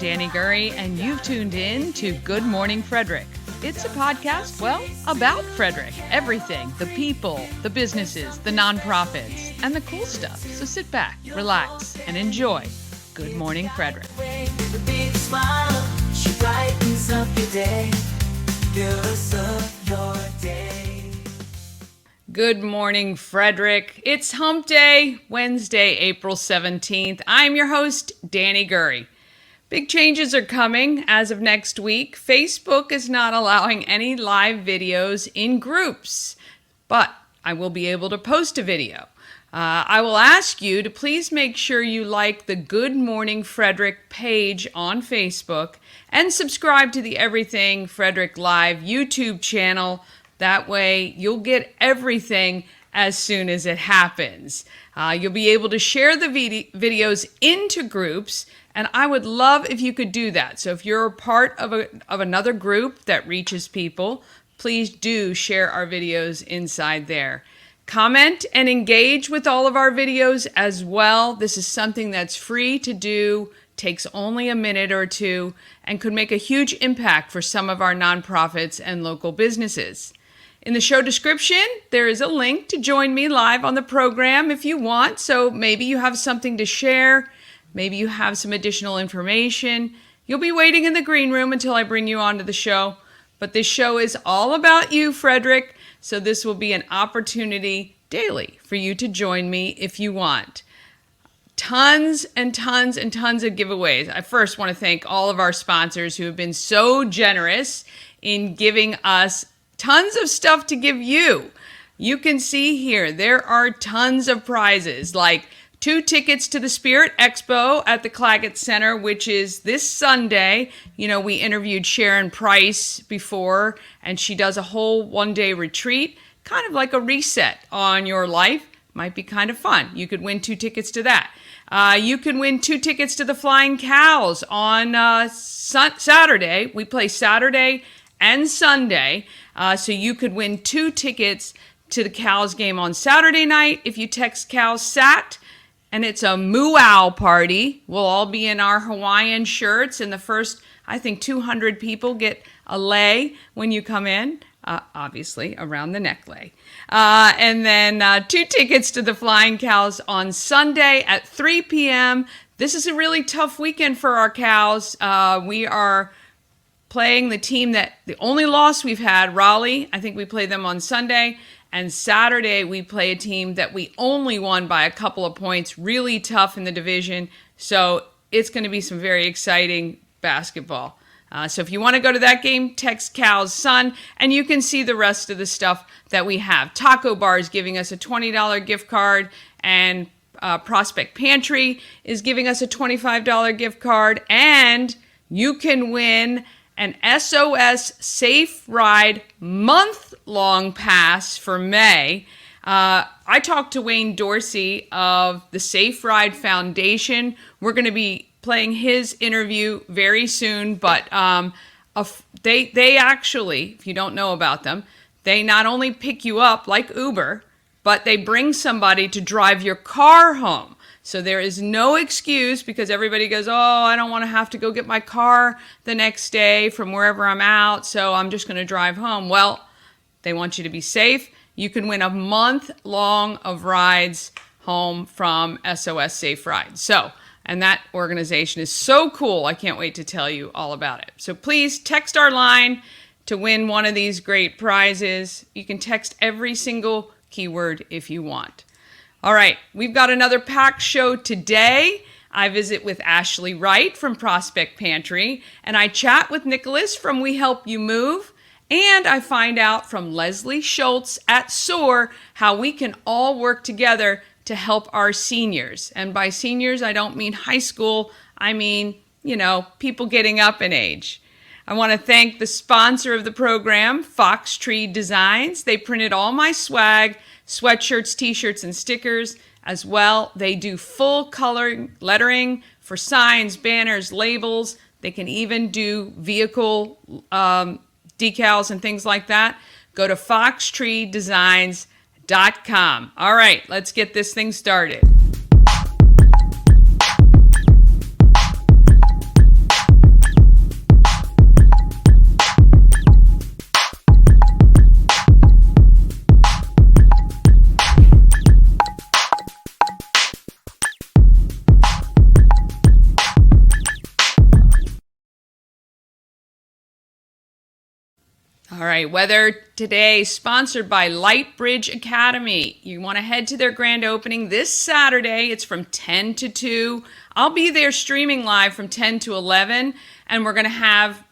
Danny Gurry, and you've tuned in to Good Morning Frederick. It's a podcast, well, about Frederick. Everything, the people, the businesses, the nonprofits, and the cool stuff. So sit back, relax, and enjoy Good Morning Frederick. Good morning, Frederick. It's Hump Day, Wednesday, April 17th. I'm your host, Danny Gurry. Big changes are coming as of next week. Facebook is not allowing any live videos in groups, but I will be able to post a video. I will ask you to please make sure you like the Good Morning Frederick page on Facebook and subscribe to the Everything Frederick Live YouTube channel. That way you'll get everything as soon as it happens. You'll be able to share the videos into groups, and I would love if you could do that. So if you're a part of another group that reaches people, please do share our videos inside there. Comment and engage with all of our videos as well. This is something that's free to do, takes only a minute or two, and could make a huge impact for some of our nonprofits and local businesses. In the show description, there is a link to join me live on the program if you want. So maybe you have something to share. Maybe you have some additional information. You'll be waiting in the green room until I bring you onto the show. But this show is all about you, Frederick. So this will be an opportunity daily for you to join me if you want. Tons and tons and tons of giveaways. I first want to thank all of our sponsors who have been so generous in giving us tons of stuff to give you. You can see here, there are tons of prizes, like 2 tickets to the Spirit Expo at the Claggett Center, which is this Sunday. You know, we interviewed Sharon Price before, and she does a whole one-day retreat, kind of like a reset on your life. Might be kind of fun. You could win 2 tickets to that. You can win 2 tickets to the Flying Cows on Saturday. We play Saturday and Sunday, so you could win 2 tickets to the Cows game on Saturday night if you text Cows SAT. And it's a moo-ow party. We'll all be in our Hawaiian shirts, and the first, I think, 200 people get a lei when you come in, obviously, around the neck lei. And then 2 tickets to the Flying Cows on Sunday at 3 p.m. This is a really tough weekend for our Cows. We are playing the team that, the only loss we've had, Raleigh. I think we play them on Sunday. And Saturday, we play a team that we only won by a couple of points, really tough in the division. So it's going to be some very exciting basketball. So if you want to go to that game, text Cal's Son, and you can see the rest of the stuff that we have. Taco Bar is giving us a $20 gift card, and Prospect Pantry is giving us a $25 gift card, and you can win an SOS Safe Ride month-long pass for May. I talked to Wayne Dorsey of the Safe Ride Foundation. We're going to be playing his interview very soon, but they actually, if you don't know about them, they not only pick you up like Uber, but they bring somebody to drive your car home. So there is no excuse, because everybody goes, oh, I don't want to have to go get my car the next day from wherever I'm out, so I'm just going to drive home. Well, they want you to be safe. You can win a month long of rides home from SOS Safe Ride. So, and that organization is so cool. I can't wait to tell you all about it. So please text our line to win one of these great prizes. You can text every single keyword if you want. All right, we've got another packed show today. I visit with Ashley Wright from Prospect Pantry, and I chat with Nicholas from We Help You Move, and I find out from Leslie Schultz at SOAR how we can all work together to help our seniors. And by seniors, I don't mean high school. I mean, people getting up in age. I want to thank the sponsor of the program, Fox Tree Designs. They printed all my swag, sweatshirts, t-shirts, and stickers as well. They do full color lettering for signs, banners, labels. They can even do vehicle decals and things like that. Go to foxtreedesigns.com. All right, let's get this thing started. All right, weather today sponsored by Light Bridge Academy. You want to head to their grand opening this Saturday. It's from 10 to 2. I'll be there streaming live from 10 to 11, and we're going to have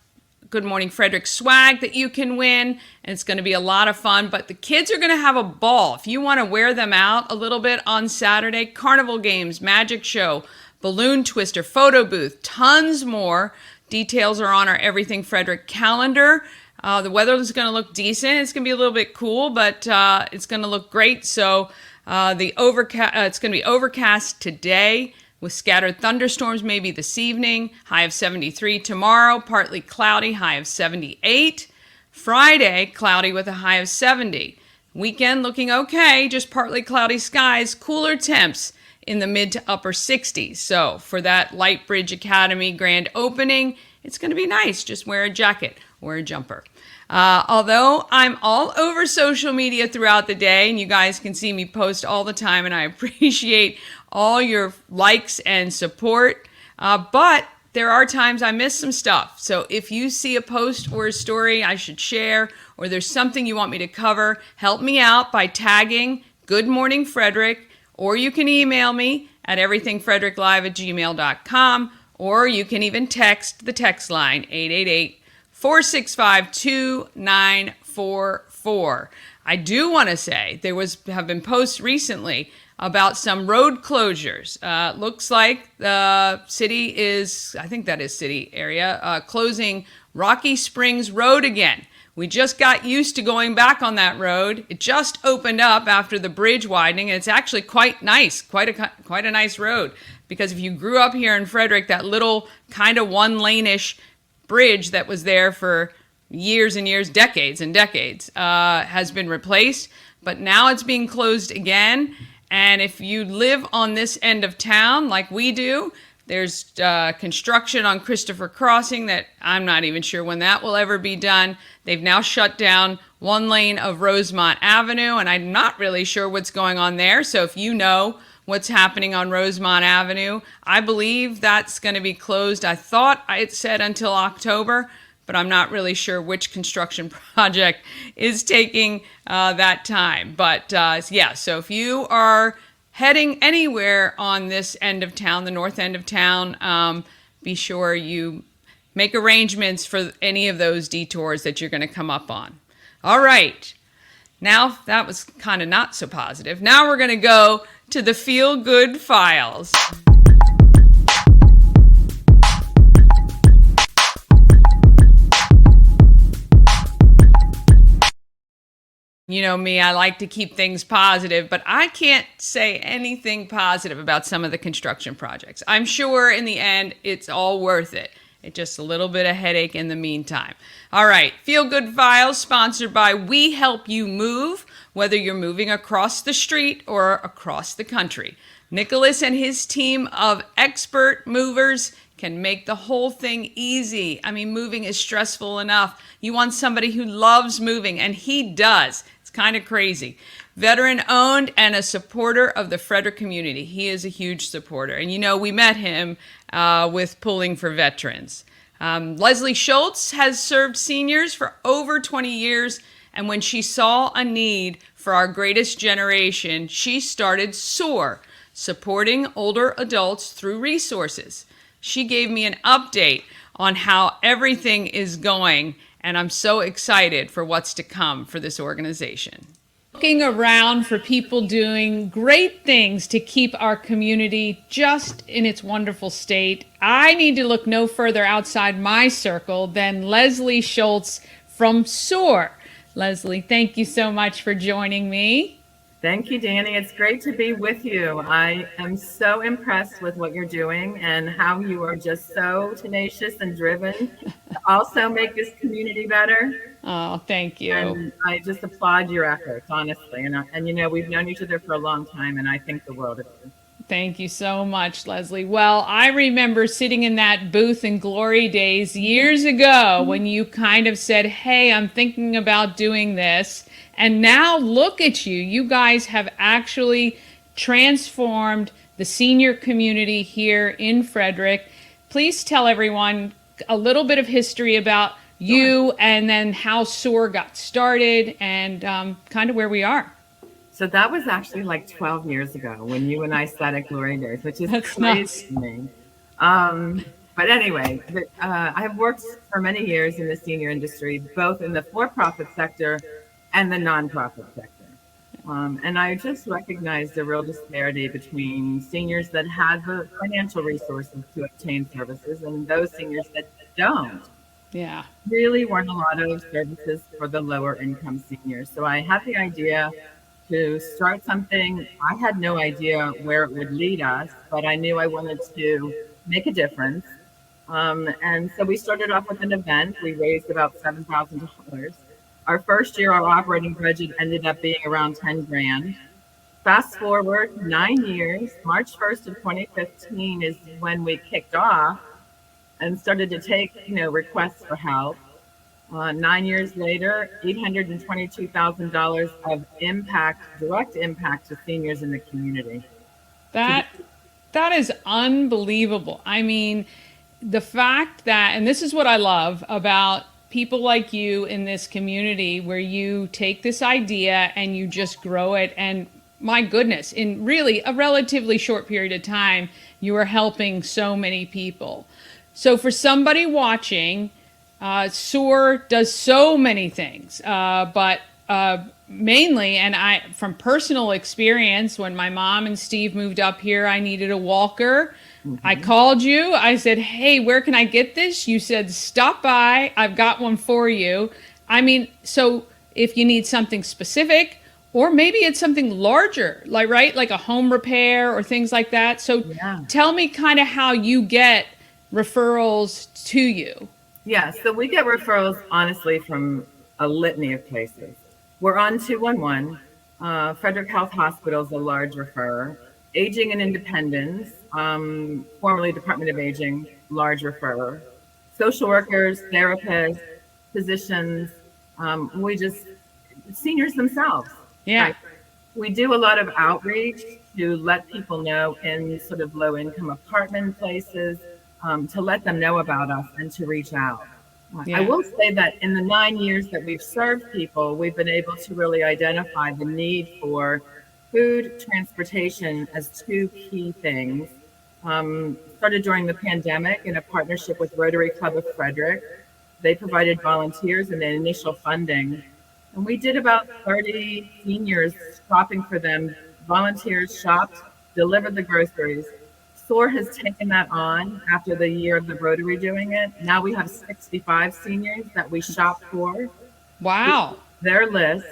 Good Morning Frederick swag that you can win, and it's going to be a lot of fun, but the kids are going to have a ball. If you want to wear them out a little bit on Saturday, carnival games, magic show, balloon twister, photo booth, tons more. Details are on our Everything Frederick calendar. The weather is going to look decent. It's going to be a little bit cool, but it's going to look great. So it's going to be overcast today with scattered thunderstorms maybe this evening. High of 73 tomorrow. Partly cloudy. High of 78. Friday, cloudy with a high of 70. Weekend looking okay. Just partly cloudy skies. Cooler temps in the mid to upper 60s. So for that Light Bridge Academy grand opening, it's going to be nice. Just wear a jacket or a jumper. Although I'm all over social media throughout the day, and you guys can see me post all the time, and I appreciate all your likes and support, but there are times I miss some stuff. So if you see a post or a story I should share, or there's something you want me to cover, help me out by tagging Good Morning Frederick, or you can email me at everythingfredericklive@gmail.com, or you can even text the text line 888-465-2944. I do want to say there have been posts recently about some road closures. Looks like the city is, I think that is city area, closing Rocky Springs Road again. We just got used to going back on that road. It just opened up after the bridge widening, and it's actually quite nice, quite a nice road. Because if you grew up here in Frederick, that little kind of one-lane-ish bridge that was there for years and years, decades and decades, has been replaced. But now it's being closed again. And if you live on this end of town like we do, there's construction on Christopher Crossing that I'm not even sure when that will ever be done. They've now shut down one lane of Rosemont Avenue, and I'm not really sure what's going on there. So if you know what's happening on Rosemont Avenue, I believe that's going to be closed. I thought it said until October, but I'm not really sure which construction project is taking that time. But yeah, so if you are heading anywhere on this end of town, the north end of town, be sure you make arrangements for any of those detours that you're going to come up on. All right. Now, that was kind of not so positive. Now we're going to go to the feel-good files. You know me, I like to keep things positive, but I can't say anything positive about some of the construction projects. I'm sure in the end, it's all worth it. It's just a little bit of headache in the meantime. All right, Feel Good Files, sponsored by We Help You Move, whether you're moving across the street or across the country. Nicholas and his team of expert movers can make the whole thing easy. I mean, moving is stressful enough. You want somebody who loves moving, and he does. It's kind of crazy. Veteran owned and a supporter of the Frederick community. He is a huge supporter. And you know, we met him with Pulling for Veterans. Leslie Schultz has served seniors for over 20 years. And when she saw a need for our greatest generation, she started SOAR, supporting older adults through resources. She gave me an update on how everything is going, and I'm so excited for what's to come for this organization. Looking around for people doing great things to keep our community just in its wonderful state, I need to look no further outside my circle than Leslie Schultz from SOAR. Leslie, thank you so much for joining me. Thank you, Danny. It's great to be with you. I am so impressed with what you're doing and how you are just so tenacious and driven to also make this community better. Oh, thank you. And I just applaud your efforts, honestly. And you know, we've known each other for a long time, and I think the world of you. Thank you so much, Leslie. Well, I remember sitting in that booth in glory days years ago when you kind of said, hey, I'm thinking about doing this. And now look at you. You guys have actually transformed the senior community here in Frederick. Please tell everyone a little bit of history about Sure. you and then how SOAR got started and kind of where we are. So that was actually like 12 years ago when you and I sat at Glory Days, which is That's crazy nuts. to me. But anyway, I've worked for many years in the senior industry, both in the for-profit sector and the nonprofit sector. And I just recognized a real disparity between seniors that had the financial resources to obtain services and those seniors that don't. Yeah. Really weren't a lot of services for the lower income seniors. So I had the idea to start something. I had no idea where it would lead us, but I knew I wanted to make a difference. And so we started off with an event. We raised about $7,000. Our first year, our operating budget ended up being around 10 grand. Fast forward 9 years, March 1st of 2015 is when we kicked off and started to take, requests for help. 9 years later, $822,000 of direct impact to seniors in the community. That that is unbelievable. I mean, the fact that, and this is what I love about people like you in this community, where you take this idea and you just grow it, and my goodness, in really a relatively short period of time, you are helping so many people. So for somebody watching, SOAR does so many things, but mainly, and I, from personal experience, when my mom and Steve moved up here, I needed a walker. I called you. I said, hey, where can I get this? You said, stop by. I've got one for you. I mean, so if you need something specific, or maybe it's something larger, like, right, like a home repair or things like that. So tell me kind of how you get referrals to you. Yeah, so we get referrals, honestly, from a litany of places. We're on 211. Frederick Health Hospital is a large referrer. Aging and Independence, formerly Department of Aging, large referrer. Social workers, therapists, physicians, seniors themselves. Yeah. Right? We do a lot of outreach to let people know in sort of low income apartment places, to let them know about us and to reach out. Yeah. I will say that in the 9 years that we've served people, we've been able to really identify the need for food, transportation as two key things. Started during the pandemic in a partnership with Rotary Club of Frederick. They provided volunteers and initial funding. And we did about 30 seniors shopping for them. Volunteers shopped, delivered the groceries. SOAR has taken that on after the year of the Rotary doing it. Now we have 65 seniors that we shop for. Wow. Their list,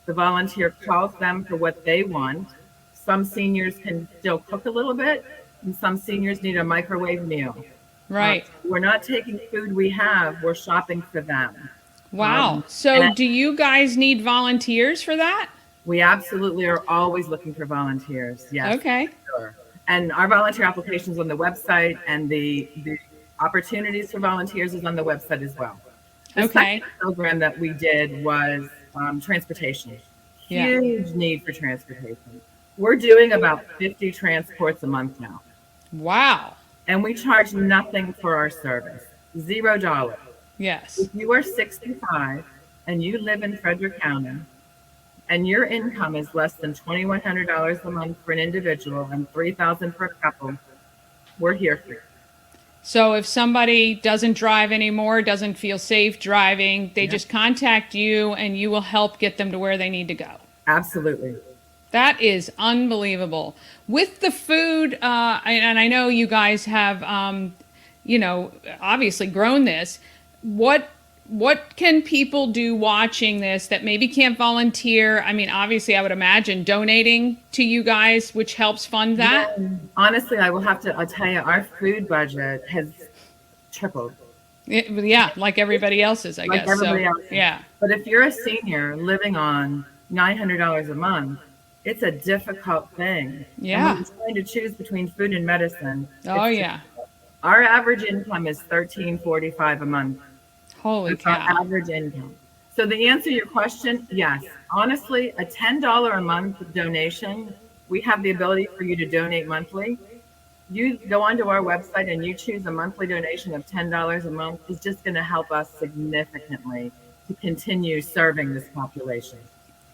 the volunteer calls them for what they want. Some seniors can still cook a little bit, and some seniors need a microwave meal. Right. We're not taking food we have, we're shopping for them. Wow. So do you guys need volunteers for that? We absolutely are always looking for volunteers. Yes. Okay. Sure. And our volunteer applications on the website, and the opportunities for volunteers is on the website as well. The second program that we did was transportation. Huge need for transportation. We're doing about 50 transports a month now. Wow. And we charge nothing for our service. $0. Yes. If you are 65 and you live in Frederick County, and your income is less than $2,100 a month for an individual and $3,000 for a couple, we're here for you. So if somebody doesn't drive anymore, doesn't feel safe driving, they just contact you and you will help get them to where they need to go. Absolutely. That is unbelievable. With the food, and I know you guys have, obviously grown this. What can people do watching this that maybe can't volunteer? I mean, obviously, I would imagine donating to you guys, which helps fund that. Yeah, honestly, I'll tell you, our food budget has tripled. Yeah, like everybody else's, I guess. Everybody else. Yeah. But if you're a senior living on $900 a month, it's a difficult thing. Yeah. And when you're trying to choose between food and medicine. Oh, yeah. Our average income is $13.45 a month. Holy That's cow. our average income. So the answer to your question, yes. Honestly, a $10 a month donation, we have the ability for you to donate monthly. you go onto our website and you choose a monthly donation of $10 a month is just going to help us significantly to continue serving this population.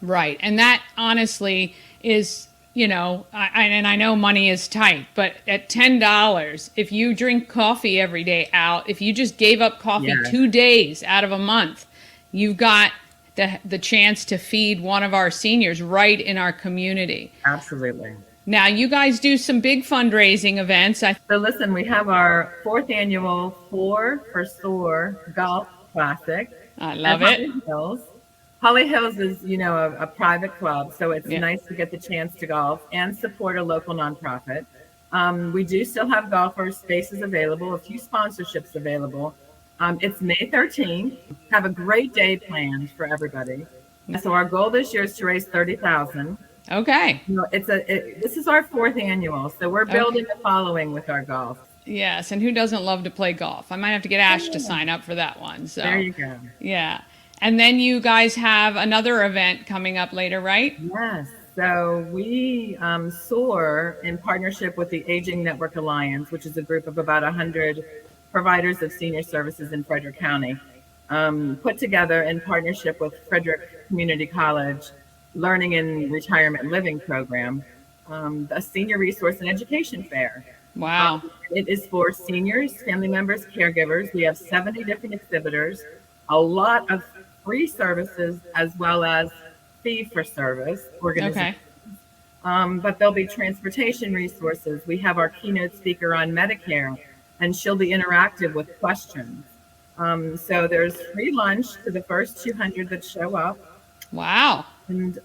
Right. And that honestly is, and I know money is tight, but at $10, if you drink coffee every day out, if you just gave up coffee Yes. 2 days out of a month, you've got the chance to feed one of our seniors right in our community. Absolutely. Now, you guys do some big fundraising events. So listen, we have our 4th annual for SOAR Golf Classic. I love at it. Holly Hills. Holly Hills is, a private club, so it's Yeah. nice to get the chance to golf and support a local nonprofit. We do still have golfer spaces available, a few sponsorships available. It's May 13th. Have a great day planned for everybody. So our goal this year is to raise $30,000. Okay. This is our 4th annual, so we're building a following with our golf. Yes, and who doesn't love to play golf? I might have to get Ash to sign up for that one. So There you go. yeah. And then you guys have another event coming up later, right? Yes. So we SOAR in partnership with the Aging Network Alliance, which is a group of about 100 providers of senior services in Frederick County, put together in partnership with Frederick Community College Learning and Retirement Living Program, a senior resource and education fair. Wow. It is for seniors, family members, caregivers. We have 70 different exhibitors, a lot of free services as well as fee-for-service organizations. Okay. But there'll be transportation resources. We have our keynote speaker on Medicare, and she'll be interactive with questions. So there's free lunch to the first 200 that show up. Wow. And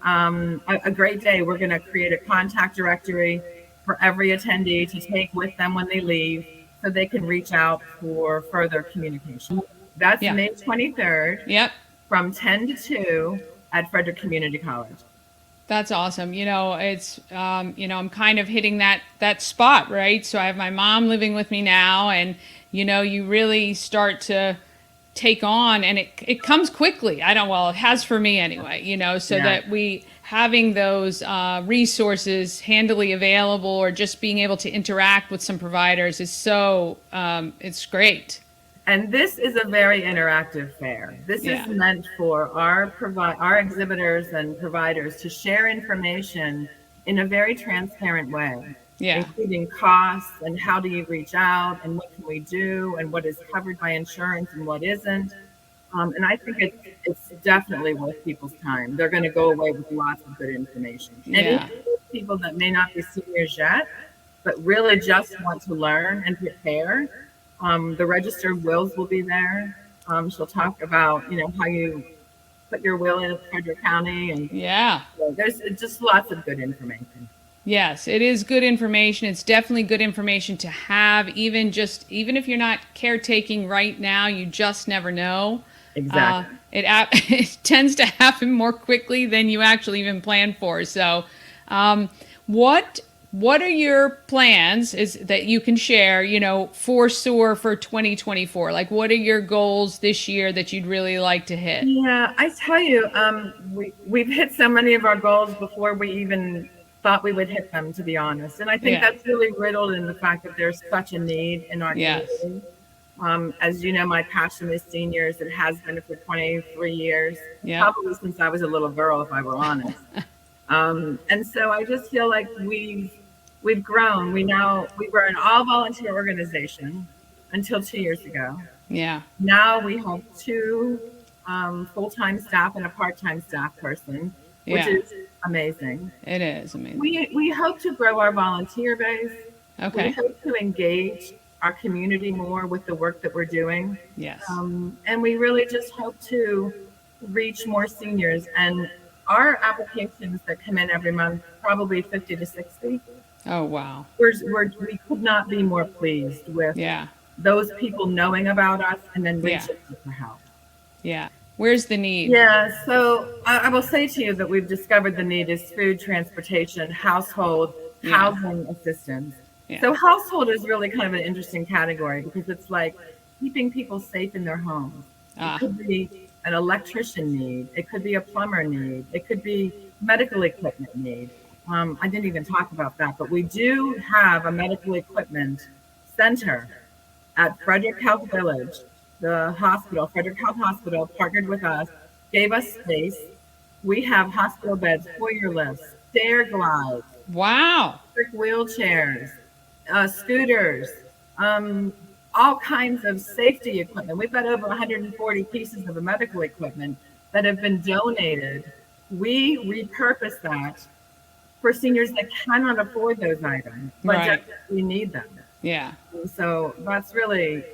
a great day. We're going to create a contact directory for every attendee to take with them when they leave so they can reach out for further communication. That's Yeah. May 23rd Yep. from 10 to 2 at Frederick Community College. That's awesome. It's I'm kind of hitting that spot, right? So I have my mom living with me now, and you really start to take on, and it comes quickly. It has for me anyway, so Yeah. that we having those resources handily available, or just being able to interact with some providers is so it's great. And this is a very interactive fair. This Yeah. is meant for our exhibitors and providers to share information in a very transparent way, Yeah. including costs and how do you reach out and what can we do and what is covered by insurance and what isn't. And I think it's definitely worth people's time. They're going to go away with lots of good information. And Yeah. even people that may not be seniors yet, but really just want to learn and prepare. The registered wills will be there. She'll talk about, how you put your will in Frederick County, and Yeah. there's just lots of good information. Yes, it is good information. It's definitely good information to have, even if you're not caretaking right now, you just never know. Exactly. It tends to happen more quickly than you actually even plan for. So, what are your plans is that you can share, for SOAR for 2024? Like, what are your goals this year that you'd really like to hit? Yeah, I tell you, we've hit so many of our goals before we even thought we would hit them, to be honest. And I think Yeah. that's really riddled in the fact that there's such a need in our Yes. community. As you know, my passion is seniors. It has been for 23 years, Yeah. probably since I was a little girl, if I were honest. And so I just feel like we've grown. We were an all volunteer organization until 2 years ago. Yeah. Now we have 2 full-time staff and a part-time staff person, which Yeah. is amazing. It is amazing. We hope to grow our volunteer base. We Okay. hope to engage our community more with the work that we're doing. Yes. And we really just hope to reach more seniors. And our applications that come in every month, probably 50 to 60. Oh, wow. We could not be more pleased with Yeah. those people knowing about us and then Yeah. reaching out for help. Yeah. Where's the need? Yeah, so I will say to you that we've discovered the need is food, transportation, household, Yeah. housing assistance. Yeah. So household is really kind of an interesting category because it's like keeping people safe in their homes. Ah. It could be an electrician need. It could be a plumber need. It could be medical equipment need. I didn't even talk about that, but we do have a medical equipment center at Frederick Health Village. The hospital, Frederick Health Hospital, partnered with us, gave us space. We have hospital beds, Hoyer lifts, stair glides, Wow. electric wheelchairs, scooters, all kinds of safety equipment. We've got over 140 pieces of medical equipment that have been donated. We repurpose that for seniors that cannot afford those items, but Right. we need them. Yeah. So that's really,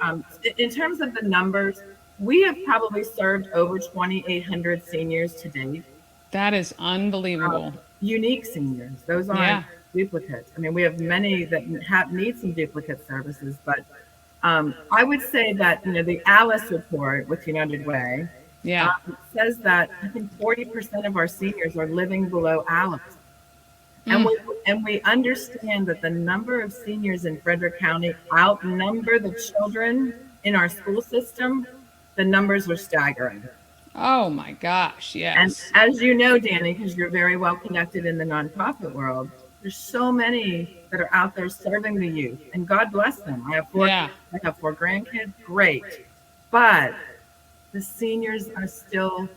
in terms of the numbers, we have probably served over 2,800 seniors to date. That is unbelievable. Unique seniors, those aren't Yeah. duplicates. I mean, we have many that need some duplicate services, but I would say that, the Alice report with United Way Yeah. says that I think 40% of our seniors are living below Alice. And we understand that the number of seniors in Frederick County outnumber the children in our school system. The numbers are staggering. Oh my gosh. And Yes. as you know, Danny, because you're very well connected in the nonprofit world, there's so many that are out there serving the youth, and God bless them. I have four. Yeah. I have 4 grandkids. Great, but the seniors are still.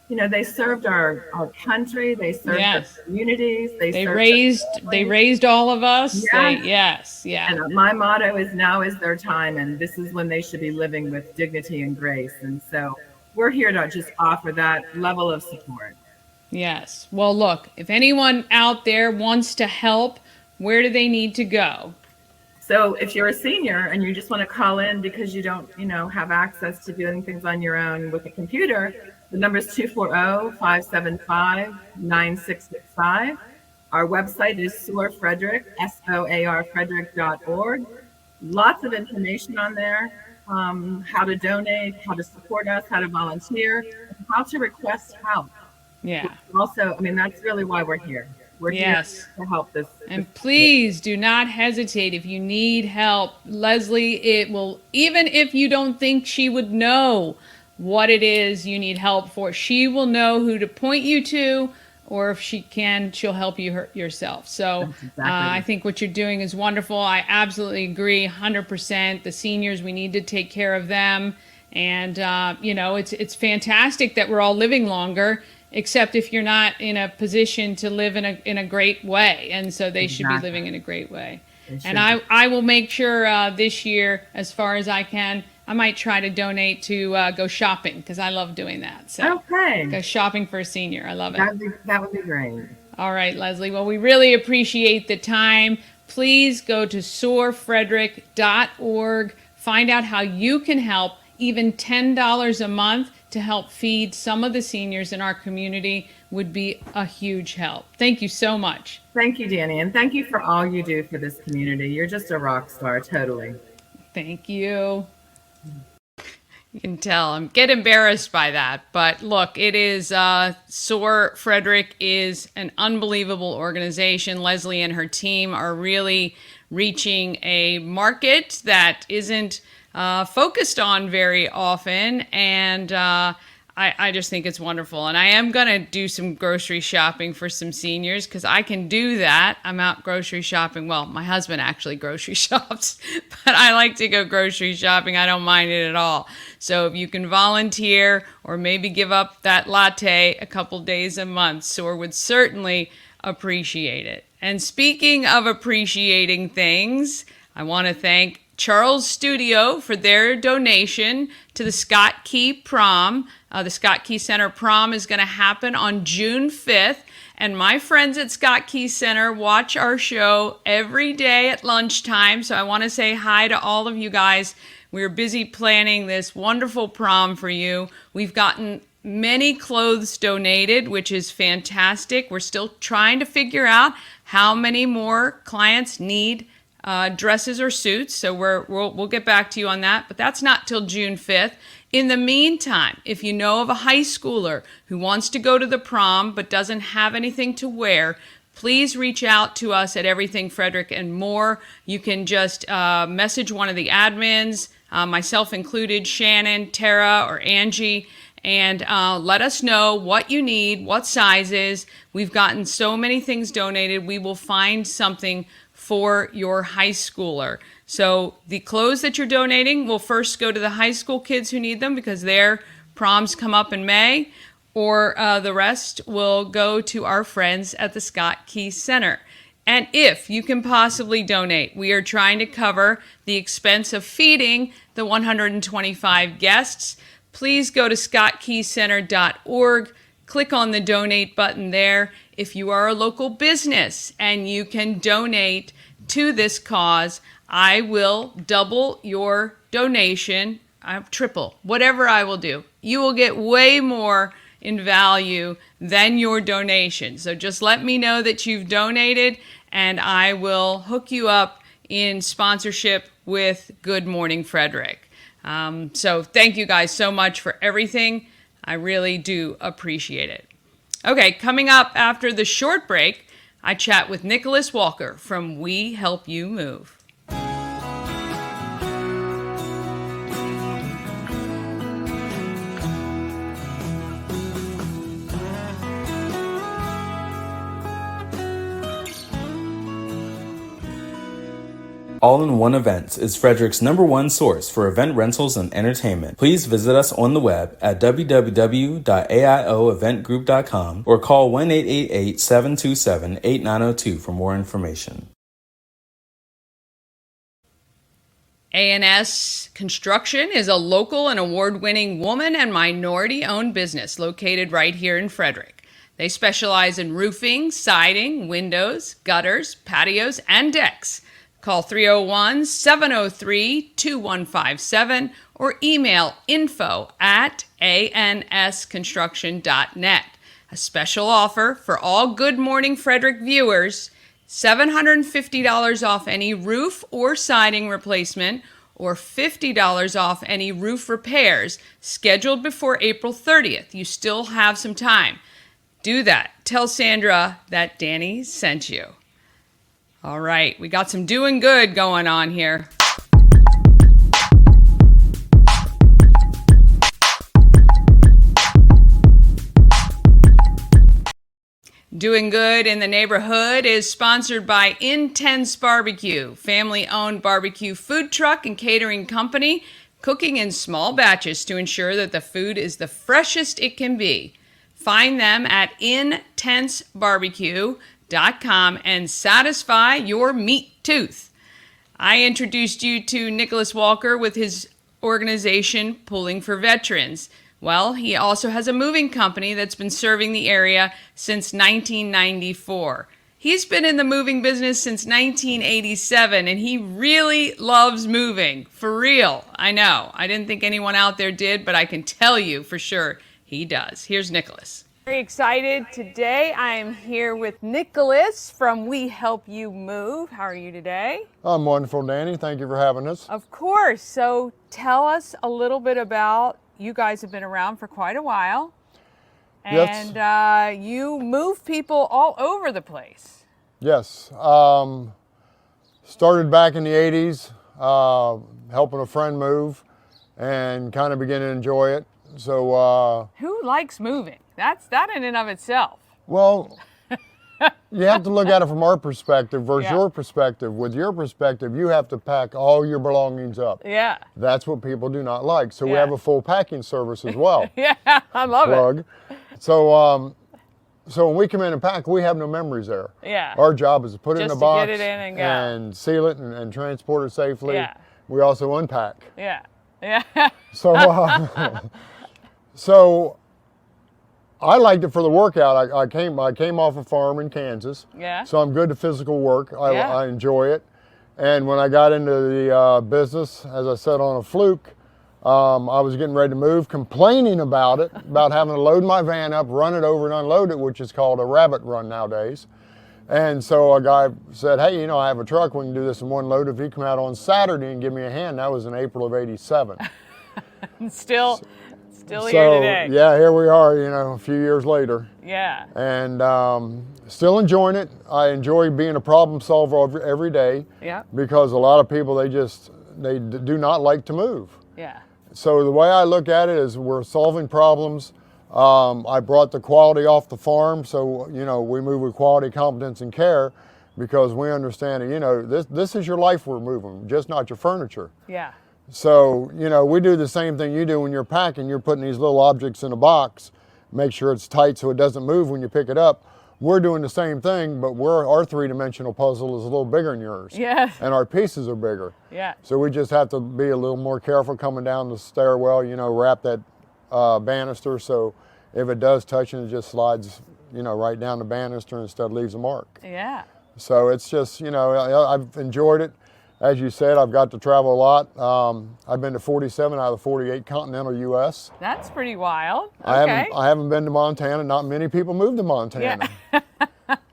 They served our country. They served Yes. our communities. They served They raised all of us. Yeah. Yes. Yeah. And my motto is now is their time, and this is when they should be living with dignity and grace. And so we're here to just offer that level of support. Yes. Well, look, if anyone out there wants to help, where do they need to go? So if you're a senior and you just want to call in because you don't, have access to doing things on your own with a computer, the number is 240-575-9665. Our website is SOAR Frederick, SOAR Frederick.org. Lots of information on there, how to donate, how to support us, how to volunteer, how to request help. Yeah. Also, that's really why we're here. We're Yes. here to help this. And please do not hesitate if you need help. Leslie, it will, even if you don't think she would know what it is you need help for, she will know who to point you to, or if she can, she'll help you yourself. So That's exactly I think what you're doing is wonderful. I absolutely agree 100%. The seniors, we need to take care of them. And, it's fantastic that we're all living longer, except if you're not in a position to live in a great way. And so they should be Exactly. living in a great way. They should And I will make sure this year, as far as I can, I might try to donate to go shopping, because I love doing that. So Okay. go shopping for a senior. I love it. That would be great. All right, Leslie. Well, we really appreciate the time. Please go to soarfrederick.org. Find out how you can help. Even $10 a month to help feed some of the seniors in our community would be a huge help. Thank you so much. Thank you, Danny, and thank you for all you do for this community. You're just a rock star, totally. Thank you. You can tell I'm get embarrassed by that, but look, it is SOAR Frederick is an unbelievable organization. Leslie and her team are really reaching a market that isn't focused on very often, and I just think it's wonderful. And I am going to do some grocery shopping for some seniors, because I can do that. I'm out grocery shopping. Well, my husband actually grocery shops, but I like to go grocery shopping. I don't mind it at all. So if you can volunteer or maybe give up that latte a couple days a month, SOAR would certainly appreciate it. And speaking of appreciating things, I want to thank Charles Studio for their donation to the Scott Key Prom. The Scott Key Center Prom is going to happen on June 5th. And my friends at Scott Key Center watch our show every day at lunchtime. So I want to say hi to all of you guys. We're busy planning this wonderful prom for you. We've gotten many clothes donated, which is fantastic. We're still trying to figure out how many more clients need dresses or suits, so we'll get back to you on that, but that's not till June 5th. In the meantime, if you know of a high schooler who wants to go to the prom but doesn't have anything to wear, please reach out to us at Everything Frederick and More. You can just message one of the admins, myself included, Shannon, Tara, or Angie, and let us know what you need, what sizes. We've gotten so many things donated. We will find something for your high schooler. So the clothes that you're donating will first go to the high school kids who need them because their proms come up in May, or the rest will go to our friends at the Scott Key Center. And if you can possibly donate, we are trying to cover the expense of feeding the 125 guests. Please go to scottkeycenter.org, click on the donate button there. If you are a local business and you can donate to this cause, I will double your donation, triple, whatever I will do. You will get way more in value than your donation. So just let me know that you've donated and I will hook you up in sponsorship with Good Morning Frederick. So thank you guys so much for everything. I really do appreciate it. Okay, coming up after the short break, I chat with Nicholas Walker from We Help You Move. All-in-One Events is Frederick's #1 source for event rentals and entertainment. Please visit us on the web at www.aioeventgroup.com or call 1-888-727-8902 for more information. A&S Construction is a local and award-winning woman and minority-owned business located right here in Frederick. They specialize in roofing, siding, windows, gutters, patios, and decks. Call 301-703-2157 or email info@ansconstruction.net. A special offer for all Good Morning Frederick viewers, $750 off any roof or siding replacement or $50 off any roof repairs scheduled before April 30th. You still have some time. Do that. Tell Sandra that Danny sent you. All right, we got some doing good going on here. Doing Good in the Neighborhood is sponsored by Intense Barbecue, family-owned barbecue food truck and catering company, cooking in small batches to ensure that the food is the freshest it can be. Find them at intensebarbecue.com and satisfy your meat tooth. I introduced you to Nicholas Walker with his organization Pulling for Veterans. Well, he also has a moving company that's been serving the area since 1994. He's been in the moving business since 1987, and he really loves moving. For real. I know. I didn't think anyone out there did, but I can tell you for sure he does. Here's Nicholas. Very excited today. I am here with Nicholas from We Help You Move. How are you today? I'm wonderful, Danny. Thank you for having us. Of course. So tell us a little bit about, you guys have been around for quite a while. Yes. And you move people all over the place. Yes. Started back in the 80s, helping a friend move and kind of began to enjoy it. So who likes moving? That's that in and of itself. Well, you have to look at it from our perspective versus Yeah. your perspective. With your perspective, you have to pack all your belongings up. Yeah. That's what people do not like. So we Yeah. have a full packing service as well. Yeah, I love Plug. So when we come in and pack, we have no memories there. Yeah. Our job is to put it in Just a to box get it in and go. and seal it and transport it safely. Yeah. We also unpack. it. Yeah. Yeah. So, so I liked it for the workout. I came off a farm in Kansas. Yeah. So I'm good to physical work. Yeah. I enjoy it. And when I got into the business, as I said, on a fluke, I was getting ready to move, complaining about it, about having to load my van up, run it over and unload it, which is called a rabbit run nowadays. And so a guy said, hey, I have a truck, we can do this in one load if you come out on Saturday and give me a hand. That was in April of '87. Still So, here today. yeah, here we are, a few years later. Yeah. And still enjoying it. I enjoy being a problem solver every day. Yeah. Because a lot of people, they do not like to move. Yeah. So the way I look at it is we're solving problems. I brought the quality off the farm, so we move with quality, competence, and care, because we understand that this is your life we're moving, just not your furniture. Yeah. So we do the same thing you do when you're packing. You're putting these little objects in a box, make sure it's tight so it doesn't move when you pick it up. We're doing the same thing, but our three-dimensional puzzle is a little bigger than yours. Yes. And our pieces are bigger. Yeah. So we just have to be a little more careful coming down the stairwell, wrap that banister so if it does touch it, it just slides, right down the banister instead of leaves a mark. Yeah. So it's just, I've enjoyed it. As you said, I've got to travel a lot. I've been to 47 out of the 48 continental U.S. That's pretty wild. I haven't been to Montana. Not many people move to Montana. Yeah.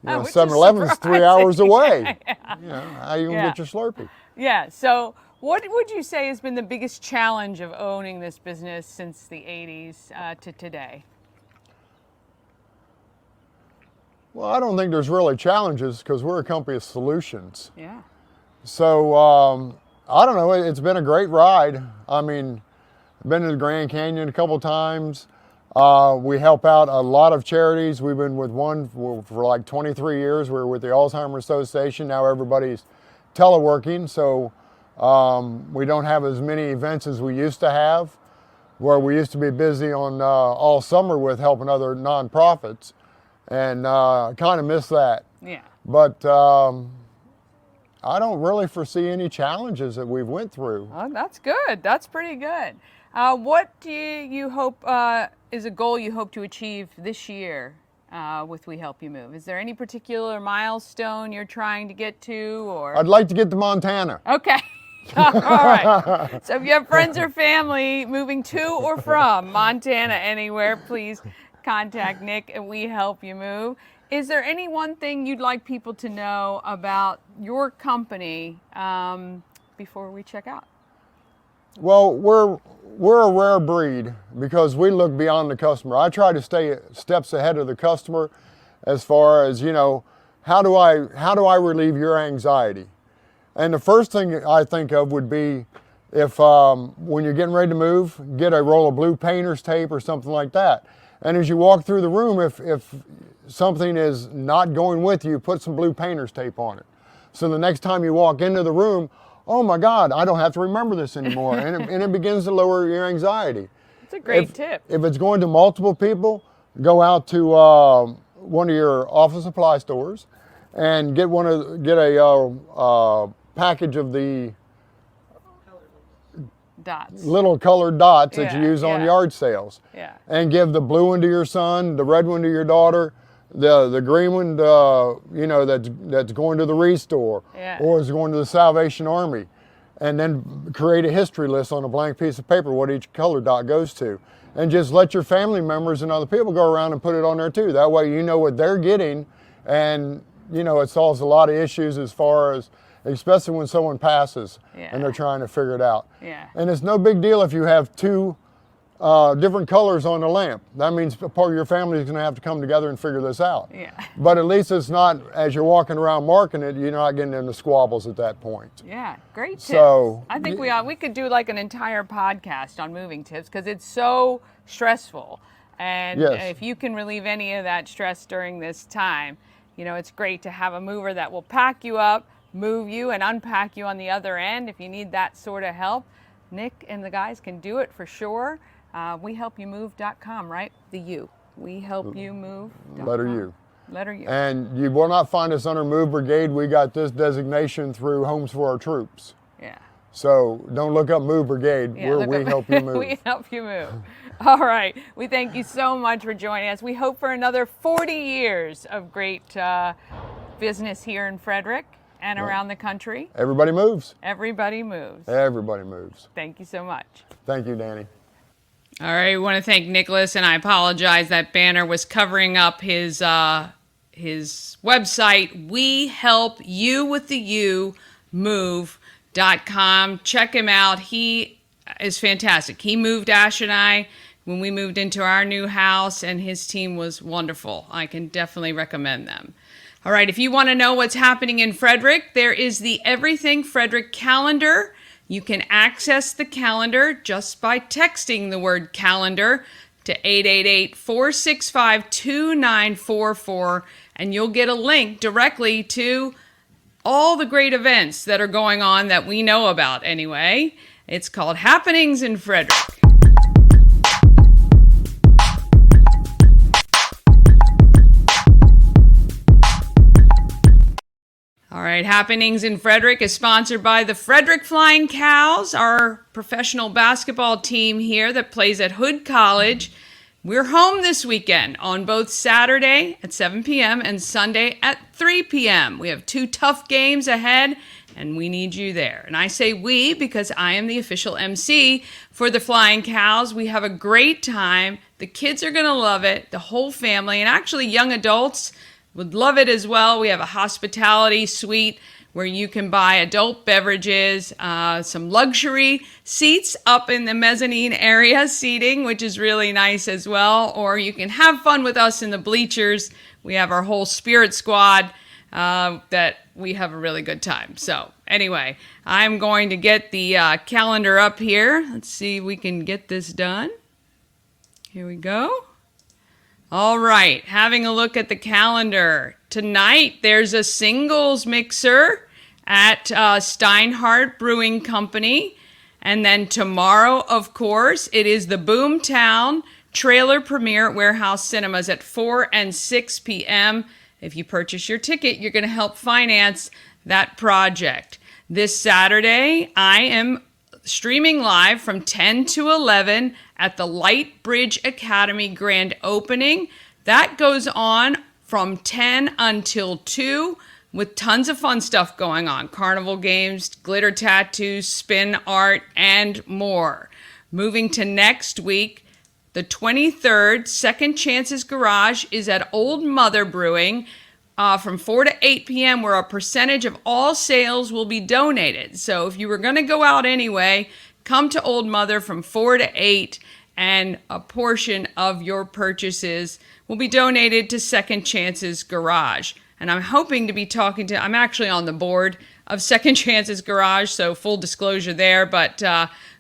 7-Eleven's 3 hours away. Yeah. How you gonna get your Slurpee? Yeah. So what would you say has been the biggest challenge of owning this business since the 80s to today? Well, I don't think there's really challenges because we're a company of solutions. Yeah. So, I don't know, it's been a great ride. I mean, I've been to the Grand Canyon a couple times. We help out a lot of charities. We've been with one for like 23 years. We're with the Alzheimer's Association. Now everybody's teleworking, so we don't have as many events as we used to have, where we used to be busy on all summer with helping other nonprofits, and kind of miss that. Yeah. But I don't really foresee any challenges that we've went through. Oh, that's good. That's pretty good. What do you hope is a goal you hope to achieve this year with We Help You Move? Is there any particular milestone you're trying to get to, or? I'd like to get to Montana. Okay. All right. So if you have friends or family moving to or from Montana anywhere, please contact Nick and We Help You Move. Is there any one thing you'd like people to know about your company before we check out? Well, we're a rare breed because we look beyond the customer. I try to stay steps ahead of the customer as far as, how do I relieve your anxiety? And the first thing I think of would be if when you're getting ready to move, get a roll of blue painter's tape or something like that. And as you walk through the room, if something is not going with you, put some blue painter's tape on it. So the next time you walk into the room, oh my God, I don't have to remember this anymore. and it begins to lower your anxiety. It's a great tip. If it's going to multiple people, go out to one of your office supply stores and get a package of the Dots. little colored dots that you use on yard sales. Yeah. And give the blue one to your son, the red one to your daughter, the green one, that's going to the restore, or is going to the Salvation Army, and then create a history list on a blank piece of paper what each color dot goes to, and just let your family members and other people go around and put it on there too. That way you know what they're getting, and it solves a lot of issues as far as, especially when someone passes and they're trying to figure it out. Yeah. And it's no big deal if you have two different colors on the lamp. That means part of your family is going to have to come together and figure this out. Yeah. But at least it's not, as you're walking around marking it, you're not getting into squabbles at that point. Yeah, great tips. So, I think we could do like an entire podcast on moving tips because it's so stressful. And if you can relieve any of that stress during this time, it's great to have a mover that will pack you up, move you, and unpack you on the other end. If you need that sort of help, Nick and the guys can do it for sure. WeHelpYouMove.com, right? The U. WeHelpYouMove.com. Letter U. Letter U. And you will not find us under Move Brigade. We got this designation through Homes for Our Troops. Yeah. So don't look up Move Brigade. We Help You Move. We Help You Move. All right. We thank you so much for joining us. We hope for another 40 years of great business here in Frederick and around the country. Everybody moves. Everybody moves. Everybody moves. Thank you so much. Thank you, Danny. All right, we want to thank Nicholas, and I apologize that banner was covering up his website. We Help You with the U Move.com. Check him out. He is fantastic. He moved Ash and I when we moved into our new house, and his team was wonderful. I can definitely recommend them. All right, if you want to know what's happening in Frederick, there is the Everything Frederick calendar. You can access the calendar just by texting the word calendar to 888-465-2944, and you'll get a link directly to all the great events that are going on that we know about anyway. It's called Happenings in Frederick. All right, Happenings in Frederick is sponsored by the Frederick Flying Cows, our professional basketball team here that plays at Hood College. We're home this weekend on both Saturday at 7 p.m. and Sunday at 3 p.m. We have 2 tough games ahead, and we need you there. And I say we because I am the official MC for the Flying Cows. We have a great time. The kids are going to love it, the whole family, and actually young adults would love it as well. We have a hospitality suite where you can buy adult beverages, some luxury seats up in the mezzanine area seating, which is really nice as well. Or you can have fun with us in the bleachers. We have our whole spirit squad that we have a really good time. So anyway, I'm going to get the calendar up here. Let's see if we can get this done. Here we go. All right, having a look at the calendar. Tonight, there's a singles mixer at Steinhardt Brewing Company. And then tomorrow, of course, it is the Boomtown trailer premiere at Warehouse Cinemas at 4 and 6 p.m. If you purchase your ticket, you're going to help finance that project. This Saturday, I am streaming live from 10 to 11 at the Light Bridge Academy grand opening. That goes on from 10 until 2 with tons of fun stuff going on. Carnival games, glitter tattoos, spin art, and more. Moving to next week, the 23rd, Second Chances Garage is at Old Mother Brewing from 4 to 8 p.m. where a percentage of all sales will be donated. So if you were going to go out anyway, come to Old Mother from 4 to 8 and a portion of your purchases will be donated to Second Chances Garage. And I'm hoping to be I'm actually on the board of Second Chances Garage, so full disclosure there, but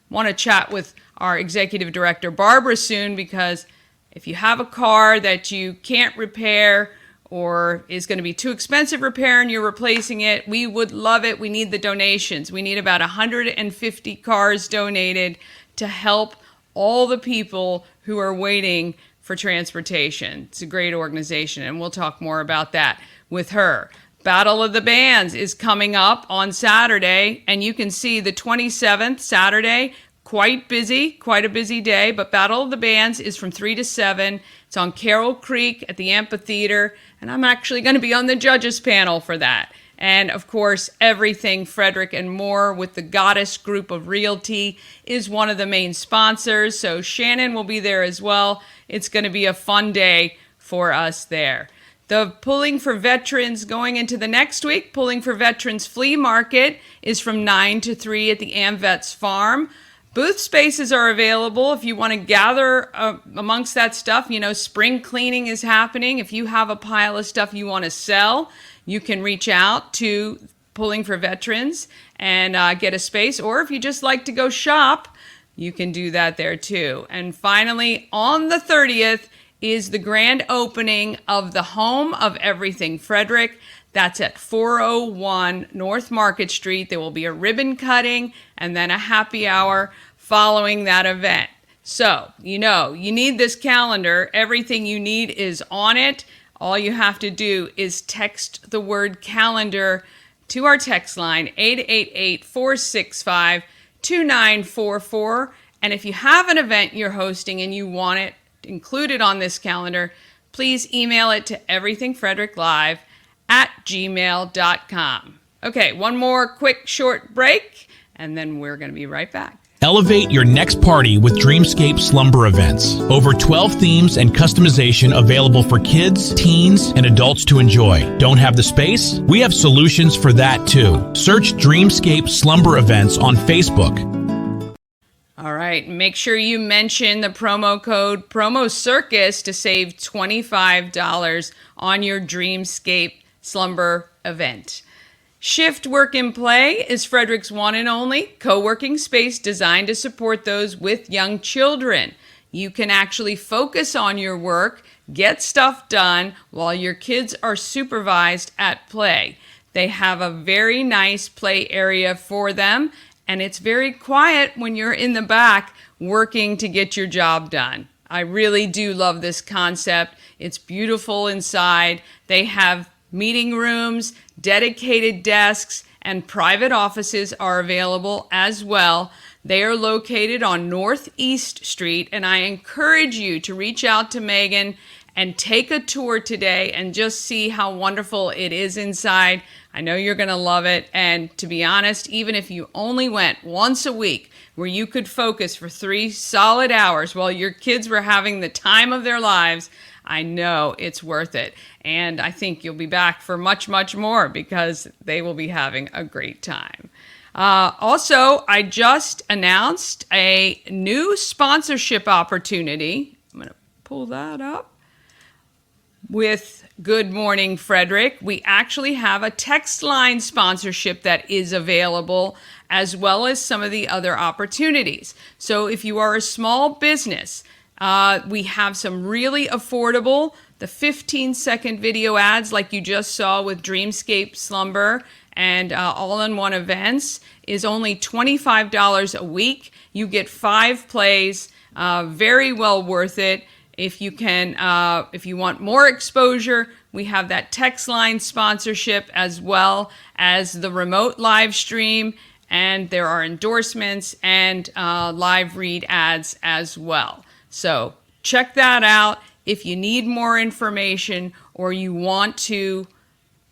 want to chat with our executive director, Barbara, soon, because if you have a car that you can't repair or is going to be too expensive repair and you're replacing it, we would love it. We need the donations. We need about 150 cars donated to help all the people who are waiting for transportation. It's a great organization, and we'll talk more about that with her. Battle of the Bands is coming up on Saturday, and you can see the 27th, Saturday, quite a busy day, but Battle of the Bands is from 3 to 7. It's on Carroll Creek at the amphitheater, and I'm actually going to be on the judges panel for that. And of course, Everything Frederick and More with the Goddess Group of Realty is one of the main sponsors, so Shannon will be there as well. It's going to be a fun day for us there. The Pulling for Veterans going into the next week, Pulling for Veterans Flea Market is from 9 to 3 at the AmVets Farm. Booth spaces are available if you want to gather amongst that stuff. You know, spring cleaning is happening. If you have a pile of stuff you want to sell, you can reach out to Pulling for Veterans and get a space. Or if you just like to go shop, you can do that there too. And finally, on the 30th is the grand opening of the Home of Everything Frederick. That's at 401 North Market Street. There will be a ribbon cutting and then a happy hour following that event. So, you know, you need this calendar. Everything you need is on it. All you have to do is text the word calendar to our text line, 888-465-2944. And if you have an event you're hosting and you want it included on this calendar, please email it to everythingfredericklive@gmail.com. Okay, one more quick short break, and then we're going to be right back. Elevate your next party with Dreamscape Slumber Events. Over 12 themes and customization available for kids, teens, and adults to enjoy. Don't have the space? We have solutions for that too. Search Dreamscape Slumber Events on Facebook. All right, make sure you mention the promo code PROMOCIRCUS to save $25 on your Dreamscape Slumber event. Shift Work and Play is Frederick's one and only co-working space designed to support those with young children. You can actually focus on your work, get stuff done while your kids are supervised at play. They have a very nice play area for them, and it's very quiet when you're in the back working to get your job done. I really do love this concept. It's beautiful inside. They have meeting rooms, dedicated desks, and private offices are available as well. They are located on Northeast Street, and I encourage you to reach out to Megan and take a tour today and just see how wonderful it is inside. I know you're going to love it, and to be honest, even if you only went once a week where you could focus for 3 solid hours while your kids were having the time of their lives, I know it's worth it. And I think you'll be back for much, much more because they will be having a great time. Also, I just announced a new sponsorship opportunity. I'm going to pull that up. With Good Morning Frederick, we actually have a text line sponsorship that is available, as well as some of the other opportunities. So if you are a small business, we have some really affordable, the 15-second video ads like you just saw with Dreamscape Slumber and all-in-one events is only $25 a week. You get 5 plays, very well worth it. If you want more exposure, we have that text line sponsorship as well as the remote live stream, and there are endorsements and live read ads as well. So check that out. If you need more information or you want to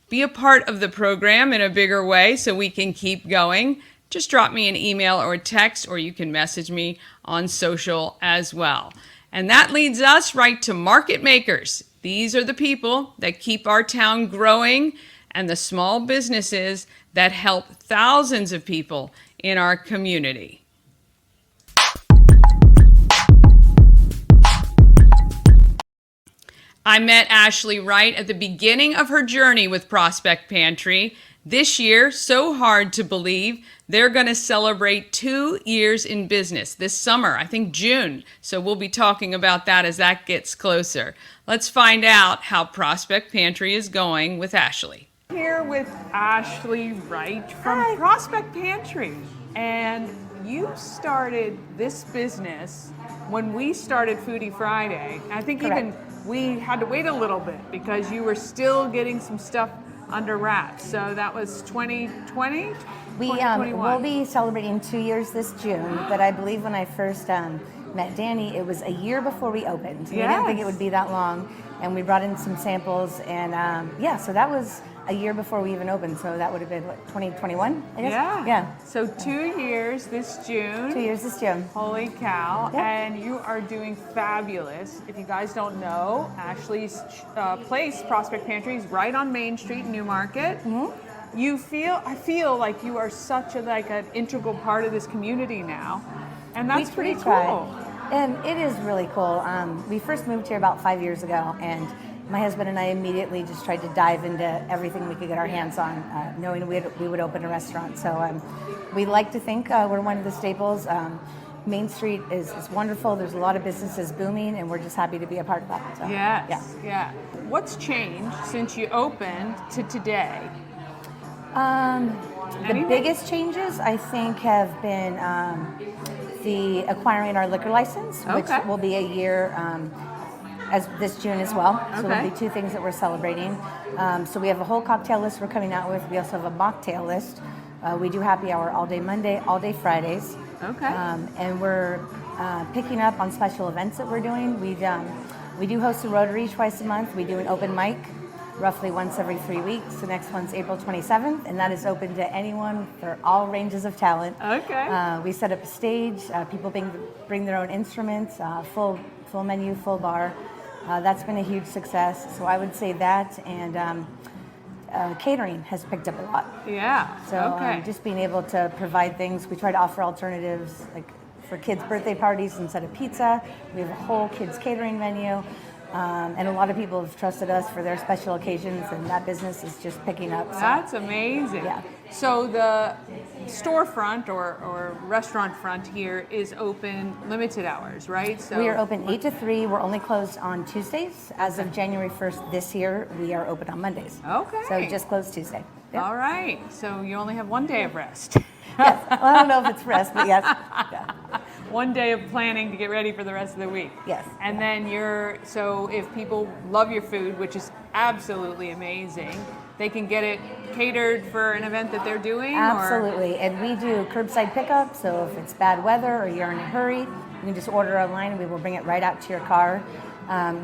be a part of the program in a bigger way so we can keep going, just drop me an email or a text, or you can message me on social as well. And that leads us right to market makers. These are the people that keep our town growing and the small businesses that help thousands of people in our community. I met Ashley right at the beginning of her journey with Prospect Pantry. This year, so hard to believe, they're going to celebrate 2 years in business this summer, I think June. So we'll be talking about that as that gets closer. Let's find out how Prospect Pantry is going with Ashley. Here with Ashley Wright from Prospect Pantry. And you started this business when we started Foodie Friday. I think even we had to wait a little bit because you were still getting some stuff under wraps. So that was 2020? We'll be celebrating 2 years this June, but I believe when I first met Danny, it was a year before we opened. We didn't think it would be that long, and we brought in some samples, and so that was a year before we even opened, so that would have been, 2021, I guess? Yeah. So 2 years this June. 2 years this June. Holy cow. Yep. And you are doing fabulous. If you guys don't know, Ashley's place, Prospect Pantry, is right on Main Street, New Market. Mm-hmm. I feel like you are such an integral part of this community now. And that's pretty cool. And it is really cool. We first moved here about 5 years ago, and my husband and I immediately just tried to dive into everything we could get our hands on, knowing we would open a restaurant. So we like to think we're one of the staples. Main Street is wonderful. There's a lot of businesses booming, and we're just happy to be a part of that. So, yeah. What's changed since you opened to today? The biggest changes, I think, have been the acquiring our liquor license, which will be a year as this June as well. So there'll be 2 things that we're celebrating. So we have a whole cocktail list we're coming out with. We also have a mocktail list. We do happy hour all day Monday, all day Fridays. And we're picking up on special events that we're doing. We do host a Rotary twice a month. We do an open mic roughly once every 3 weeks. The next one's April 27th, and that is open to anyone for all ranges of talent. We set up a stage. People bring their own instruments, full menu, full bar. That's been a huge success. So I would say that, and catering has picked up a lot. So just being able to provide things. We try to offer alternatives, like for kids' birthday parties instead of pizza. We have a whole kids' catering menu. And a lot of people have trusted us for their special occasions, and that business is just picking up. So. That's amazing. Yeah. So the storefront or restaurant front here is open limited hours, right? So we are open 8 to 3. We're only closed on Tuesdays. As of January 1st this year, we are open on Mondays. Okay. So just closed Tuesday. Yep. All right. So you only have one day of rest. Yes. Well, I don't know if it's rest, but yes. Yeah. One day of planning to get ready for the rest of the week. Yes. And then so if people love your food, which is absolutely amazing, they can get it catered for an event that they're doing? Absolutely. And we do curbside pickup. So if it's bad weather or you're in a hurry, you can just order online and we will bring it right out to your car.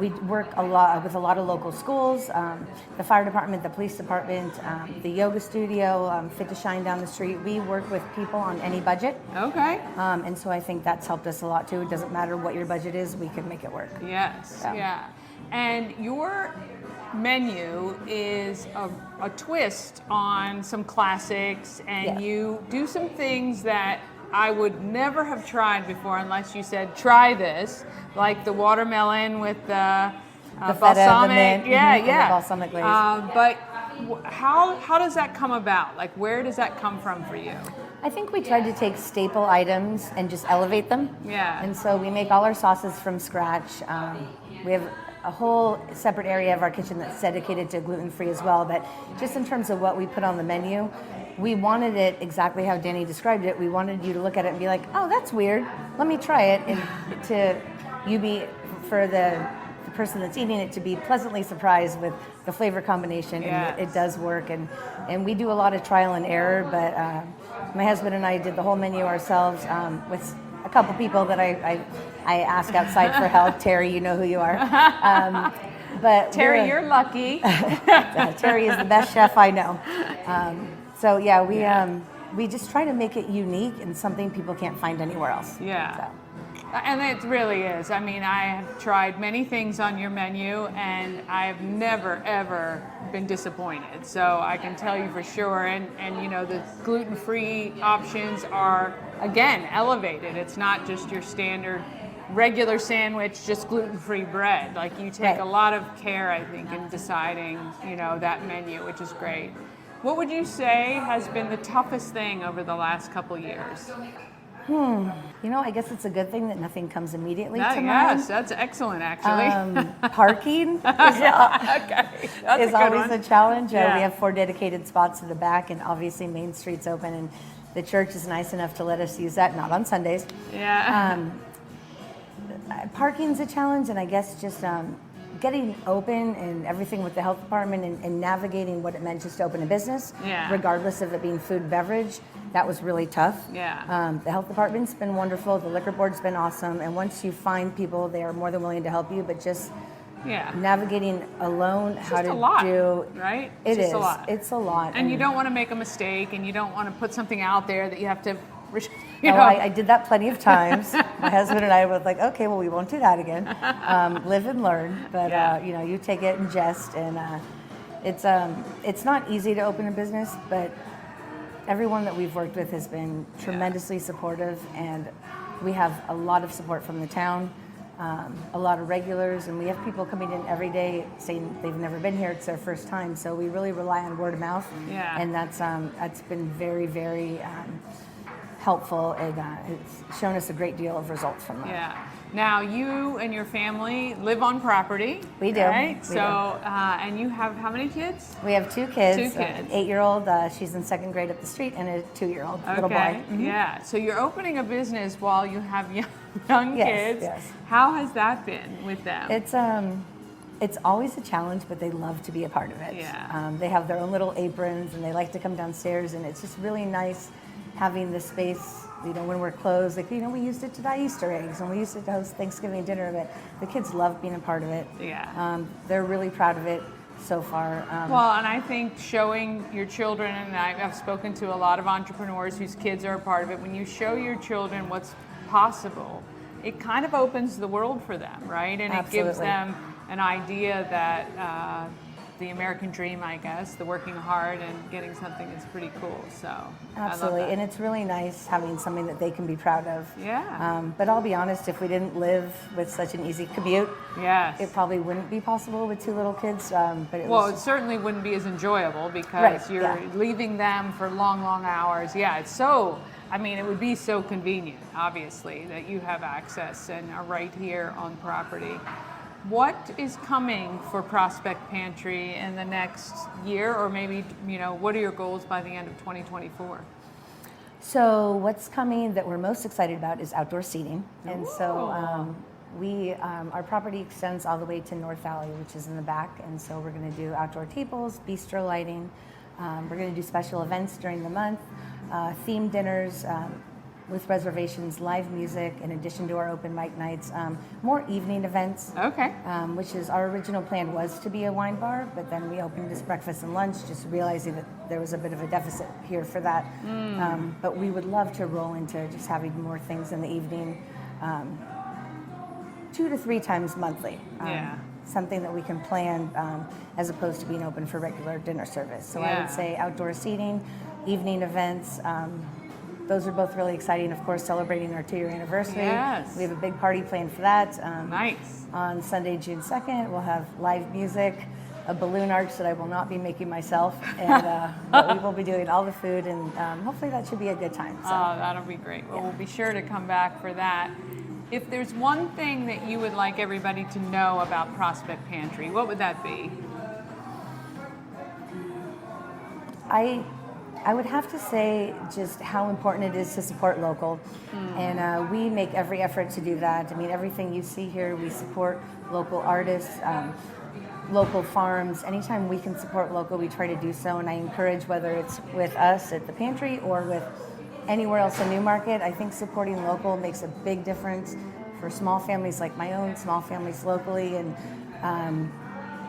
We work a lot with a lot of local schools, the fire department, the police department, the yoga studio, Fit to Shine down the street. We work with people on any budget. Okay. And so I think that's helped us a lot too. It doesn't matter what your budget is, we can make it work. Yes, So. yeah. And your menu is a twist on some classics, and Yes. you do some things that I would never have tried before unless you said, try this, like the watermelon with the feta, balsamic. the mint, yeah, and the yeah. balsamic glaze. But how does that come about? Like, where does that come from for you? I think we tried to take staple items and just elevate them. Yeah. And so we make all our sauces from scratch. We have a whole separate area of our kitchen that's dedicated to gluten-free as well. But just in terms of what we put on the menu, we wanted it exactly how Danny described it. We wanted you to look at it and be like, oh, that's weird. Let me try it. And for the person that's eating it to be pleasantly surprised with the flavor combination. Yes. And it does work. And we do a lot of trial and error, but my husband and I did the whole menu ourselves with a couple people that I ask outside for help. Terry, you know who you are. But Terry, you're lucky. Terry is the best chef I know. So yeah, we just try to make it unique and something people can't find anywhere else. Yeah. So. And it really is. I mean, I have tried many things on your menu, and I have never, ever been disappointed. So I can tell you for sure. And you know, the gluten-free options are, again, elevated. It's not just your standard regular sandwich, just gluten-free bread. Like, you take Right. a lot of care, I think, in deciding, you know, that menu, which is great. What would you say has been the toughest thing over the last couple years? You know, I guess it's a good thing that nothing comes immediately to mind. Yes, that's excellent, actually. Parking is Okay, that's a good always one. a challenge. Yeah. We have 4 dedicated spots in the back, and obviously Main Street's open, and the church is nice enough to let us use that, not on Sundays. Yeah. Parking's a challenge, and I guess just getting open and everything with the health department and navigating what it meant just to open a business, Yeah. regardless of it being food and beverage, that was really tough. Yeah. The health department's been wonderful, the liquor board's been awesome, and once you find people, they are more than willing to help you, but just Yeah. navigating alone how just to a lot, do right? It Just is. a lot. It's a lot. And you don't want to make a mistake, and you don't want to put something out there that you have to, you Oh, know. I did that plenty of times. My husband and I were like, okay, well, we won't do that again. Live and learn. But Yeah. you know, you take it in jest, and it's not easy to open a business, but everyone that we've worked with has been tremendously supportive, and we have a lot of support from the town, a lot of regulars, and we have people coming in every day saying they've never been here, it's their first time. So we really rely on word of mouth, Yeah. and that's been very, very helpful, and it's shown us a great deal of results from that. Yeah. Now, you and your family live on property. We do. Right? We So, do. and you have how many kids? We have 2 kids. 2 kids. An 8-year-old, she's in 2nd grade up the street, and a 2-year-old little boy. Mhm. Yeah. So you're opening a business while you have young Yes, kids. yes. How has that been with them? It's always a challenge, but they love to be a part of it. Yeah. They have their own little aprons, and they like to come downstairs, and it's just really nice having the space. You know, when we're closed, like, you know, we used it to dye Easter eggs, and we used it to host Thanksgiving dinner, but the kids love being a part of it. Yeah. They're really proud of it so far. Well, and I think showing your children, and I've spoken to a lot of entrepreneurs whose kids are a part of it, when you show your children what's possible, it kind of opens the world for them, right? And it gives Absolutely. them an idea that the American dream, I guess, the working hard and getting something that's pretty cool. So absolutely, and it's really nice having something that they can be proud of. Yeah. But I'll be honest, if we didn't live with such an easy commute, yes, it probably wouldn't be possible with 2 little kids. But it certainly wouldn't be as enjoyable because you're leaving them for long, long hours. Yeah, it's so. I mean, it would be so convenient, obviously, that you have access and are right here on property. What is coming for Prospect Pantry in the next year, or maybe, what are your goals by the end of 2024? So what's coming that we're most excited about is outdoor seating. And so our property extends all the way to North Valley, which is in the back. And so we're going to do outdoor tables, bistro lighting. We're going to do special events during the month. Themed dinners with reservations, live music, in addition to our open mic nights, more evening events. Okay. Which is our original plan was to be a wine bar, but then we opened this breakfast and lunch, just realizing that there was a bit of a deficit here for that. But we would love to roll into just having more things in the evening, 2 to 3 times monthly. Something that we can plan as opposed to being open for regular dinner service. So I would say outdoor seating, evening events, those are both really exciting. Of course, celebrating our 2-year anniversary. Yes. We have a big party planned for that. Nice. On Sunday, June 2nd, we'll have live music, a balloon arch that I will not be making myself, and but we will be doing all the food, and hopefully that should be a good time. So. Oh, that'll be great. Well, we'll be sure to come back for that. If there's one thing that you would like everybody to know about Prospect Pantry, what would that be? I would have to say just how important it is to support local, and we make every effort to do that. I mean, everything you see here, we support local artists, local farms. Anytime we can support local, we try to do so, and I encourage, whether it's with us at the pantry or with anywhere else in Newmarket, I think supporting local makes a big difference for small families like my own, small families locally, and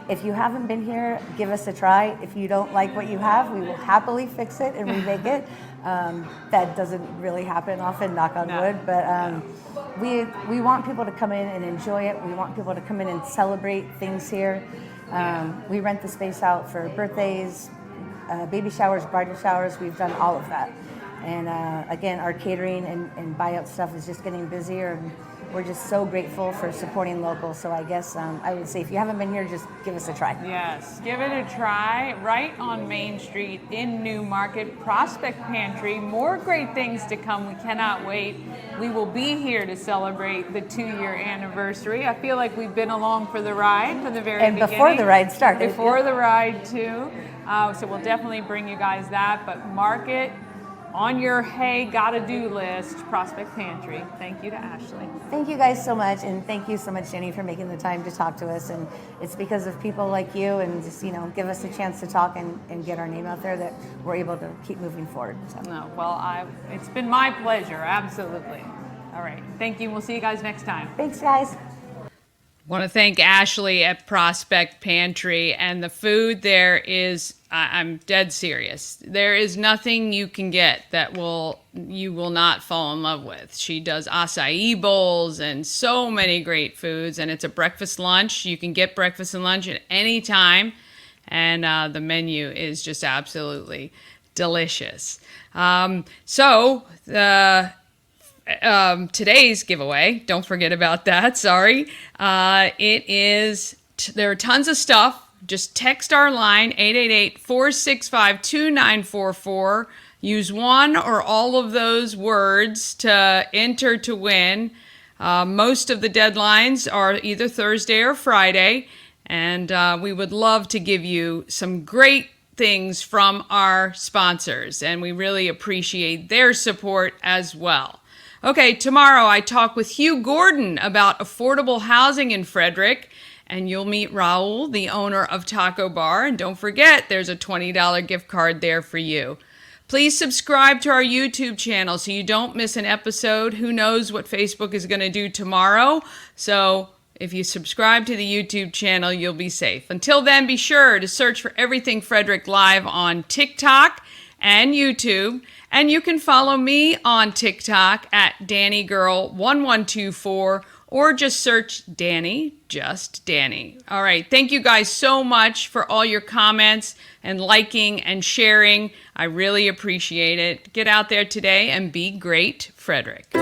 if you haven't been here, give us a try. If you don't like what you have, we will happily fix it and remake it. That doesn't really happen often, knock on wood, but we want people to come in and enjoy it. We want people to come in and celebrate things here. We rent the space out for birthdays, baby showers, bridal showers. We've done all of that. And again, our catering and buyout stuff is just getting busier. And we're just so grateful for supporting local. So I guess I would say if you haven't been here, just give us a try. Yes, give it a try. Right on Main Street in Newmarket, Prospect Pantry. More great things to come. We cannot wait. We will be here to celebrate the 2-year anniversary. I feel like we've been along for the ride from the very beginning. And before the ride started. Before the ride, too. So we'll definitely bring you guys that. But mark it on your gotta-do list, Prospect Pantry. Thank you to Ashley. Thank you guys so much, and thank you so much, Jenny, for making the time to talk to us. And it's because of people like you and just, give us a chance to talk and get our name out there that we're able to keep moving forward. So. No, well, it's been my pleasure, absolutely. All right, thank you. We'll see you guys next time. Thanks, guys. Want to thank Ashley at Prospect Pantry, and the food there is, I'm dead serious. There is nothing you can get that you will not fall in love with. She does acai bowls and so many great foods, and it's a breakfast lunch. You can get breakfast and lunch at any time, and the menu is just absolutely delicious. Today's giveaway, don't forget about that, sorry. There are tons of stuff. Just text our line, 888-465-2944. Use one or all of those words to enter to win. Most of the deadlines are either Thursday or Friday, and we would love to give you some great things from our sponsors, and we really appreciate their support as well. Okay, tomorrow I talk with Hugh Gordon about affordable housing in Frederick, and you'll meet Raul, the owner of Taco Bar, and don't forget there's a $20 gift card there for you. Please subscribe to our YouTube channel so you don't miss an episode. Who knows what Facebook is going to do tomorrow, so if you subscribe to the YouTube channel, you'll be safe. Until then, be sure to search for Everything Frederick Live on TikTok and YouTube. And you can follow me on TikTok at DannyGirl1124 or just search Danny, just Danny. All right. Thank you guys so much for all your comments and liking and sharing. I really appreciate it. Get out there today and be great, Frederick.